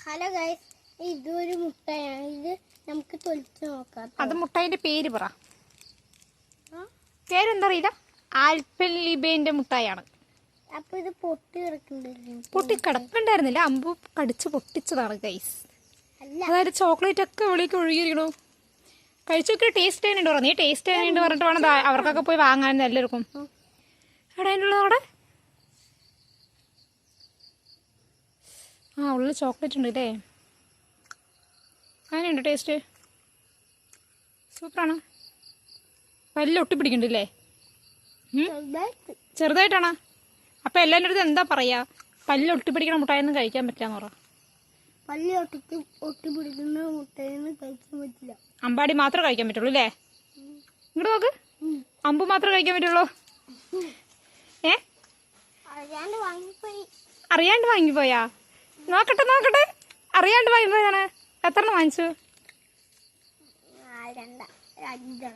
Hello guys, ഇതൊരു മുട്ടയാണ്. ഇത് നമുക്ക് തൊലിച്ച് നോക്കാം. അത് മുട്ടായിന്റെ പേര് പറ. പേരെന്താ അറിയില്ല. ആൽപ്പൻലിബേന്റെ മുട്ടായാണ്. അപ്പൊ ഇത് പൊട്ടി കിടക്കുന്നുണ്ടായിരുന്നു. പൊട്ടി കിടക്കണ്ടായിരുന്നില്ല, അമ്പു കടിച്ച് പൊട്ടിച്ചതാണ് ഗൈസ്. അതായത് ചോക്ലേറ്റ് ഒക്കെ വെളിക്ക് ഒഴുകിയിരിക്കണു. കഴിച്ചൊക്കെ ടേസ്റ്റ് ചെയ്യാനുണ്ട് പറഞ്ഞു. നീ ടേസ്റ്റ് ചെയ്യാനുണ്ട് പറഞ്ഞിട്ട് വേണം അവർക്കൊക്കെ പോയി വാങ്ങാൻ എല്ലാവർക്കും. എവിടെ അതിനുള്ള അവിടെ ഉള്ളിൽ ചോക്ലേറ്റ് ഉണ്ട് അല്ലേ? അങ്ങനെയുണ്ട് ടേസ്റ്റ്? സൂപ്പറാണ്. പല്ല് ഒട്ടിപ്പിടിക്കണ്ടല്ലേ? ചെറുതായിട്ടാണോ? അപ്പം എല്ലാവരുടെ അടുത്ത് എന്താ പറയാ? പല്ല് ഒട്ടിപ്പിടിക്കണ മുട്ടായൊന്നും കഴിക്കാൻ പറ്റില്ലാന്ന് പറ. പല്ല് ഒട്ടിപ്പിടിക്കുന്ന മുട്ടയൊന്നും കഴിക്കാൻ പറ്റില്ല. അമ്പാടി മാത്രമേ കഴിക്കാൻ പറ്റുള്ളൂ അല്ലേ? ഇങ്ങോട്ട് നോക്ക്, അമ്പു മാത്രമേ കഴിക്കാൻ പറ്റുള്ളൂ. അറിയാണ്ട് വാങ്ങിപ്പോയാ? നോക്കട്ടെ അറിയാണ്ട് വാങ്ങിപ്പോയാണ്. എത്ര വാങ്ങിച്ചു? 5 5